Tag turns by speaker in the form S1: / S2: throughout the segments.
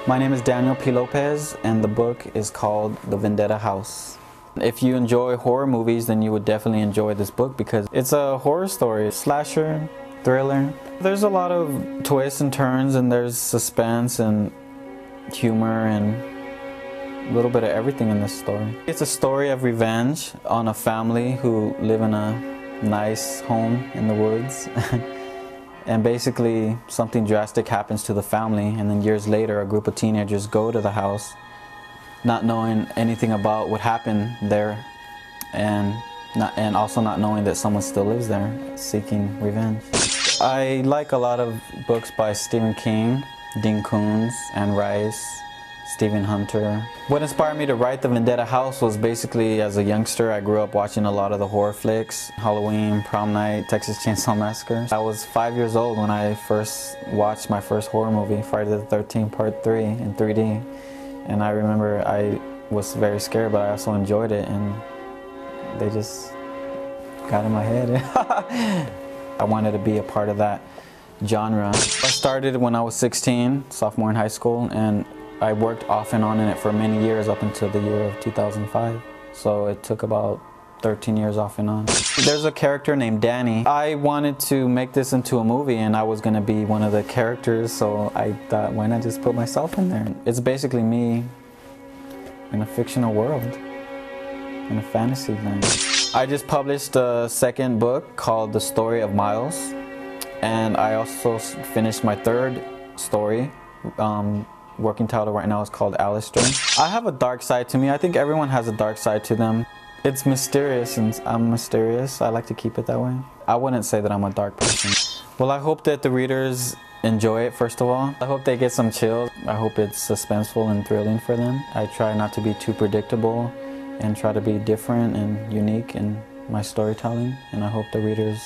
S1: My name is Daniel P. Lopez, and the book is called The Vendetta House. If you enjoy horror movies, then you would definitely enjoy this book because it's a horror story, slasher, thriller. There's a lot of twists and turns, and there's suspense and humor and a little bit of everything in this story. It's a story of revenge on a family who live in a nice home in the woods. And basically something drastic happens to the family, and then years later a group of teenagers go to the house not knowing anything about what happened there, and also not knowing that someone still lives there seeking revenge. I like a lot of books by Stephen King, Dean Koontz, Anne Rice, Stephen Hunter. What inspired me to write The Vendetta House was basically, as a youngster, I grew up watching a lot of the horror flicks, Halloween, Prom Night, Texas Chainsaw Massacre. I was 5 years old when I first watched my first horror movie, Friday the 13th Part 3 in 3D. And I remember I was very scared, but I also enjoyed it, and they just got in my head. I wanted to be a part of that genre. I started when I was 16, sophomore in high school, and I worked off and on in it for many years up until the year of 2005. So it took about 13 years off and on. There's a character named Danny. I wanted to make this into a movie, and I was going to be one of the characters, so I thought, why not just put myself in there? It's basically me in a fictional world, in a fantasy land. I just published a second book called The Story of Miles, and I also finished my third story. Working title right now is called Alistair. I have a dark side to me. I think everyone has a dark side to them. It's mysterious, and I'm mysterious. I like to keep it that way. I wouldn't say that I'm a dark person. Well, I hope that the readers enjoy it, first of all. I hope they get some chills. I hope it's suspenseful and thrilling for them. I try not to be too predictable and try to be different and unique in my storytelling, and I hope the readers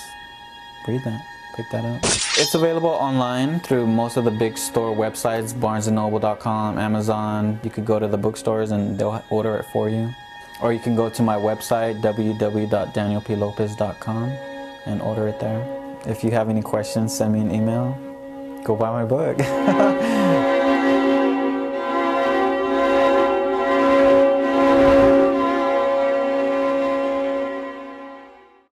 S1: read that. Pick that up. It's available online through most of the big store websites, barnesandnoble.com, Amazon. You could go to the bookstores and they'll order it for you. Or you can go to my website, www.danielplopez.com, and order it there. If you have any questions, send me an email. Go buy my book.